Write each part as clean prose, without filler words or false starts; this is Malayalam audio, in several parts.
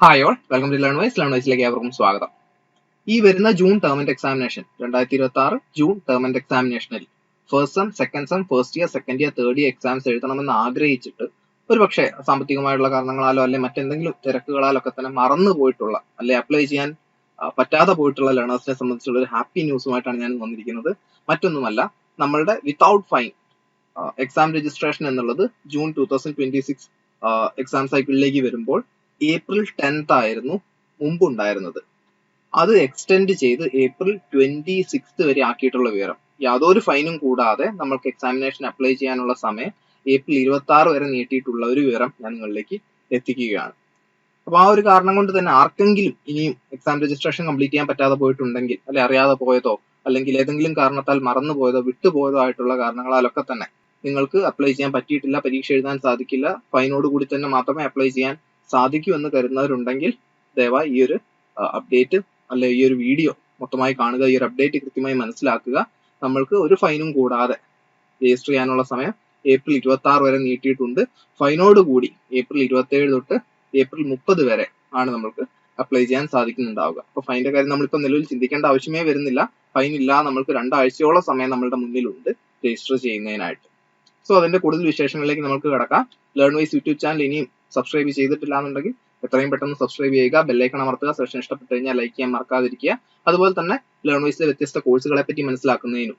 ഹായ് ഓൾ, വെൽക്കം ടു ലേണിലേക്ക് ഏവർക്കും സ്വാഗതം. ഈ വരുന്ന June term and examination 2026 June term and എക്സാമിനേഷനിൽ first sem, second sem, first year, second year, third year exams എഴുതണമെന്ന് ആഗ്രഹിച്ചിട്ട് ഒരുപക്ഷെ സാമ്പത്തികമായിട്ടുള്ള കാരണങ്ങളാലോ അല്ലെ മറ്റെന്തെങ്കിലും തിരക്കുകളാലോ ഒക്കെ തന്നെ മറന്നു പോയിട്ടുള്ള അല്ലെ അപ്ലൈ ചെയ്യാൻ പറ്റാതെ പോയിട്ടുള്ള ലേണേഴ്സിനെ സംബന്ധിച്ചുള്ള ഒരു ഹാപ്പി ന്യൂസുമായിട്ടാണ് ഞാൻ വന്നിരിക്കുന്നത്. മറ്റൊന്നുമല്ല, നമ്മളുടെ വിത്തൗട്ട് ഫൈൻ എക്സാം രജിസ്ട്രേഷൻ എന്നുള്ളത് ജൂൺ 2026 എക്സാം സൈക്കിളിലേക്ക് വരുമ്പോൾ ഏപ്രിൽ 10th ആയിരുന്നു മുമ്പുണ്ടായിരുന്നത്. അത് എക്സ്റ്റെൻഡ് ചെയ്ത് ഏപ്രിൽ 26th വരെ ആക്കിയിട്ടുള്ള വിവരം. യാതൊരു ഫൈനും കൂടാതെ നമ്മൾക്ക് എക്സാമിനേഷൻ അപ്ലൈ ചെയ്യാനുള്ള സമയം ഏപ്രിൽ 26 വരെ നീട്ടിയിട്ടുള്ള ഒരു വിവരം ഞാൻ നിങ്ങളിലേക്ക് എത്തിക്കുകയാണ്. അപ്പൊ ആ ഒരു കാരണം കൊണ്ട് തന്നെ ആർക്കെങ്കിലും ഇനിയും എക്സാം രജിസ്ട്രേഷൻ കംപ്ലീറ്റ് ചെയ്യാൻ പറ്റാതെ പോയിട്ടുണ്ടെങ്കിൽ, അല്ലെ അറിയാതെ പോയതോ അല്ലെങ്കിൽ ഏതെങ്കിലും കാരണത്താൽ മറന്നുപോയതോ വിട്ടുപോയതോ ആയിട്ടുള്ള കാരണങ്ങളാലൊക്കെ തന്നെ നിങ്ങൾക്ക് അപ്ലൈ ചെയ്യാൻ പറ്റിയിട്ടില്ല, പരീക്ഷ എഴുതാൻ സാധിക്കില്ല, ഫൈനോട് കൂടി തന്നെ മാത്രമേ അപ്ലൈ ചെയ്യാൻ സാധിക്കൂ എന്ന് കരുതുന്നവരുണ്ടെങ്കിൽ ദയവായി ഈ ഒരു അപ്ഡേറ്റ് അല്ലെ ഈ ഒരു വീഡിയോ മൊത്തമായി കാണുക, ഈ ഒരു അപ്ഡേറ്റ് കൃത്യമായി മനസ്സിലാക്കുക. നമ്മൾക്ക് ഒരു ഫൈനും കൂടാതെ രജിസ്റ്റർ ചെയ്യാനുള്ള സമയം ഏപ്രിൽ 26 വരെ നീട്ടിയിട്ടുണ്ട്. ഫൈനോട് കൂടി ഏപ്രിൽ 27 തൊട്ട് ഏപ്രിൽ 30 വരെ ആണ് നമ്മൾക്ക് അപ്ലൈ ചെയ്യാൻ സാധിക്കുന്നുണ്ടാവുക. അപ്പൊ ഫൈനിന്റെ കാര്യം നമ്മളിപ്പോൾ നിലവിൽ ചിന്തിക്കേണ്ട ആവശ്യമേ വരുന്നില്ല. ഫൈൻ ഇല്ല, നമ്മൾക്ക് 2 ആഴ്ചയോളം സമയം നമ്മളുടെ മുന്നിലുണ്ട് രജിസ്റ്റർ ചെയ്യുന്നതിനായിട്ട്. സോ അതിന്റെ കൂടുതൽ വിശേഷങ്ങളിലേക്ക് നമുക്ക് കടക്കാം. ലേൺവൈസ് യൂട്യൂബ് ചാനൽ ഇനിയും സബ്സ്ക്രൈബ് ചെയ്തിട്ടില്ല എന്നുണ്ടെങ്കിൽ എത്രയും പെട്ടെന്ന് സബ്സ്ക്രൈബ് ചെയ്യുക, ബെല്ലൈക്കൺ അമർത്തുക, സെഷൻ ഇഷ്ടപ്പെട്ടു കഴിഞ്ഞാൽ ലൈക്ക് ചെയ്യാൻ മറക്കാതിരിക്കുക. അതുപോലെ തന്നെ ലേൺവൈസിലെ വ്യത്യസ്ത കോഴ്സുകളെ പറ്റി മനസ്സിലാക്കുന്നതിനും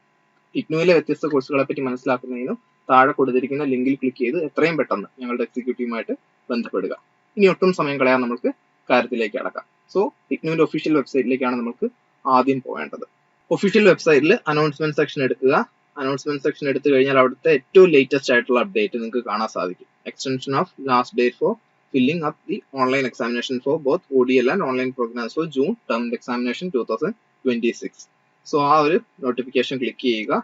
ഇഗ്നുവിലെ വ്യത്യസ്ത കോഴ്സുകളെ പറ്റി മനസ്സിലാക്കുന്നതിനും താഴെ കൊടുത്തിരിക്കുന്ന ലിങ്കിൽ ക്ലിക്ക് ചെയ്ത് എത്രയും പെട്ടെന്ന് ഞങ്ങളുടെ എക്സിക്യൂട്ടീവുമായിട്ട് ബന്ധപ്പെടുക. ഇനി ഒട്ടും സമയം കളയാൻ നമുക്ക് കാര്യത്തിലേക്ക് കടക്കാം. സോ ഇഗ്നുവിന്റെ ഒഫീഷ്യൽ വെബ്സൈറ്റിലേക്കാണ് നമുക്ക് ആദ്യം പോകേണ്ടത്. ഒഫീഷ്യൽ വെബ്സൈറ്റിൽ അനൗൺസ്മെന്റ് സെക്ഷൻ എടുക്കുക. അനൗൺസ്മെന്റ് സെക്ഷൻ എടുത്തു കഴിഞ്ഞാൽ അവിടുത്തെ ഏറ്റവും ലേറ്റസ്റ്റ് ആയിട്ടുള്ള അപ്ഡേറ്റ് നിങ്ങൾക്ക് കാണാൻ സാധിക്കും. Extension of last date for filling up the online examination for both ODL and online programs for June term examination 2026. So ആ ഒരു നോട്ടിഫിക്കേഷൻ ക്ലിക്ക് ചെയ്യുക.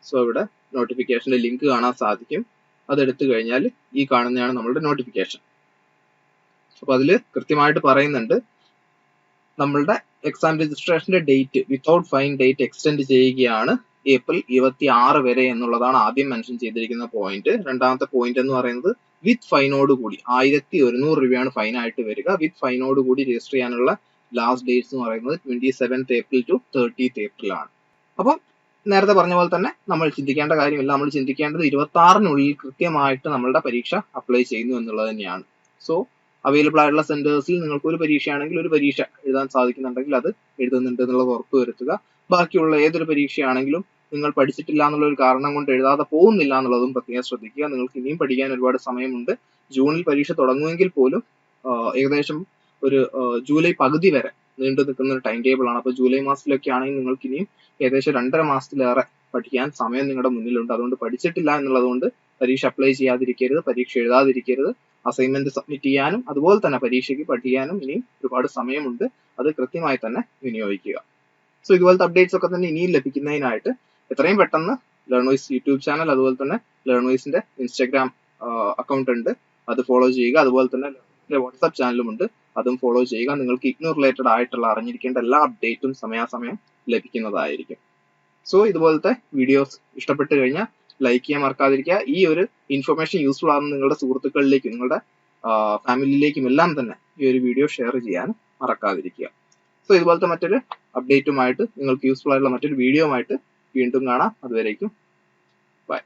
സോ ഇവിടെ നോട്ടിഫിക്കേഷന്റെ ലിങ്ക് കാണാൻ സാധിക്കും. അതെടുത്തു കഴിഞ്ഞാൽ ഈ കാണുന്നതാണ് നമ്മളുടെ നോട്ടിഫിക്കേഷൻ. അപ്പൊ അതിൽ കൃത്യമായിട്ട് പറയുന്നുണ്ട് നമ്മളുടെ എക്സാം രജിസ്ട്രേഷന്റെ date without fine date extend ചെയ്യുകയാണ് ഏപ്രിൽ 26 വരെ എന്നുള്ളതാണ് ആദ്യം മെൻഷൻ ചെയ്തിരിക്കുന്ന പോയിന്റ്. രണ്ടാമത്തെ പോയിന്റ് എന്ന് പറയുന്നത് വിത്ത് ഫൈനോട് കൂടി 1100 രൂപയാണ് ഫൈൻ ആയിട്ട് വരിക. വിത്ത് ഫൈനോട് കൂടി രജിസ്റ്റർ ചെയ്യാനുള്ള ലാസ്റ്റ് ഡേറ്റ്സ് എന്ന് പറയുന്നത് 27th April to 30th April ആണ്. അപ്പം നേരത്തെ പറഞ്ഞ പോലെ തന്നെ നമ്മൾ ചിന്തിക്കേണ്ട കാര്യമില്ല. നമ്മൾ ചിന്തിക്കേണ്ടത് 26-നുള്ളിൽ കൃത്യമായിട്ട് നമ്മളുടെ പരീക്ഷ അപ്ലൈ ചെയ്യുന്നു എന്നുള്ളത് തന്നെയാണ്. സോ അവൈലബിൾ ആയിട്ടുള്ള സെന്റേഴ്സിൽ നിങ്ങൾക്ക് ഒരു പരീക്ഷയാണെങ്കിൽ ഒരു പരീക്ഷ എഴുതാൻ സാധിക്കുന്നുണ്ടെങ്കിൽ അത് എഴുതുന്നുണ്ട് എന്നുള്ളത് ഉറപ്പ് വരുത്തുക. ബാക്കിയുള്ള ഏതൊരു പരീക്ഷയാണെങ്കിലും നിങ്ങൾ പഠിച്ചിട്ടില്ല എന്നുള്ള ഒരു കാരണം കൊണ്ട് എഴുതാതെ പോകുന്നില്ല എന്നുള്ളതും പ്രത്യേകം ശ്രദ്ധിക്കുക. നിങ്ങൾക്ക് ഇനിയും പഠിക്കാൻ ഒരുപാട് സമയമുണ്ട്. ജൂണിൽ പരീക്ഷ തുടങ്ങുമെങ്കിൽ പോലും ഏകദേശം ഒരു ജൂലൈ പകുതി വരെ നീണ്ടു നിൽക്കുന്ന ഒരു ടൈം ടേബിൾ ആണ്. അപ്പൊ ജൂലൈ മാസത്തിലൊക്കെ ആണെങ്കിൽ നിങ്ങൾക്ക് ഇനിയും ഏകദേശം 2.5 മാസത്തിലേറെ പഠിക്കാൻ സമയം നിങ്ങളുടെ മുന്നിലുണ്ട്. അതുകൊണ്ട് പഠിച്ചിട്ടില്ല എന്നുള്ളത് കൊണ്ട് പരീക്ഷ അപ്ലൈ ചെയ്യാതിരിക്കരുത്, പരീക്ഷ എഴുതാതിരിക്കരുത്. അസൈൻമെന്റ് സബ്മിറ്റ് ചെയ്യാനും അതുപോലെ തന്നെ പരീക്ഷയ്ക്ക് പഠിക്കാനും ഇനിയും ഒരുപാട് സമയമുണ്ട്. അത് കൃത്യമായി തന്നെ വിനിയോഗിക്കുക. സോ ഇതുപോലത്തെ അപ്ഡേറ്റ്സ് ഒക്കെ തന്നെ ഇനിയും ലഭിക്കുന്നതിനായിട്ട് എത്രയും പെട്ടെന്ന് ലേൺവൈസ് യൂട്യൂബ് ചാനൽ അതുപോലെ തന്നെ ലേൺവൈസിന്റെ ഇൻസ്റ്റാഗ്രാം അക്കൗണ്ട് ഉണ്ട്, അത് ഫോളോ ചെയ്യുക. അതുപോലെ തന്നെ വാട്സ്ആപ്പ് ചാനലും ഉണ്ട്, അതും ഫോളോ ചെയ്യുക. നിങ്ങൾക്ക് ഇഗ്നു റിലേറ്റഡ് ആയിട്ടുള്ള അറിഞ്ഞിരിക്കേണ്ട എല്ലാ അപ്ഡേറ്റും സമയാസമയം ലഭിക്കുന്നതായിരിക്കും. സോ ഇതുപോലത്തെ വീഡിയോസ് ഇഷ്ടപ്പെട്ട് കഴിഞ്ഞാൽ ലൈക്ക് ചെയ്യാൻ മറക്കാതിരിക്കുക. ഈ ഒരു ഇൻഫർമേഷൻ യൂസ്ഫുൾ ആകുന്ന നിങ്ങളുടെ സുഹൃത്തുക്കളിലേക്കും നിങ്ങളുടെ ഫാമിലിയിലേക്കും എല്ലാം തന്നെ ഈ ഒരു വീഡിയോ ഷെയർ ചെയ്യാൻ മറക്കാതിരിക്കുക. സോ ഇതുപോലത്തെ മറ്റൊരു അപ്ഡേറ്റുമായിട്ട് നിങ്ങൾക്ക് യൂസ്ഫുൾ ആയിട്ടുള്ള മറ്റൊരു വീഡിയോ ആയിട്ട് വീണ്ടും കാണാം. അതുവരേക്കും ബൈ.